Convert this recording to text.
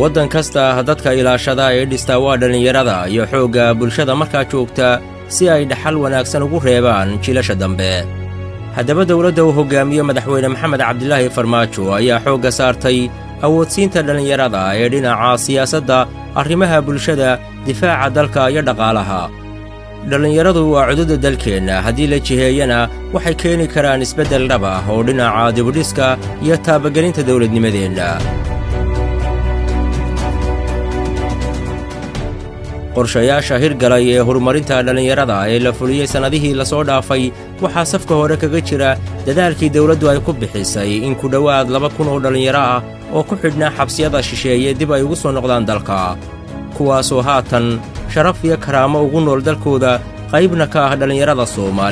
waddan kasta dadka ilaashada ee dhista waa dhallinyarada iyo xoogga bulshada markaa joogta si ay dhaxal wanaagsan ugu reebaan jiilasha dambe. haddaba dawladda uu hoggaamiyo madaxweyne maxamed cabdilaahi farmaajo ayaa xoogga saartay awoodsiinta dhallinyarada ee dhinaca siyaasadda, arrimaha bulshada, difaaca dalka iyo dhaqaalaha. dhallinyaradu waa cududda dalkeenna, haddii la jiheeyana waxay keeni karaan isbeddel dhab ah oo dhinaca dibudhiska iyo taabagelinta dawladnimadeenna. qorshayaasha hirgalay ee horumarinta dhallinyarada ee la fuliyey sannadihii la soo dhaafay waxaa safka hore kaga jira dadaalkii dawladdu ay ku bixisay in ku dhowaad 2,000 oo dhallinyaro ah oo ku xidhnaa xabsiyada shisheeye dib ay ugu soo noqdaan dalka, kuwaasoo haatan sharaf iyo karaamo ugu nool dalkooda, qaybna ka ah dhallinyarada Soomaaliya.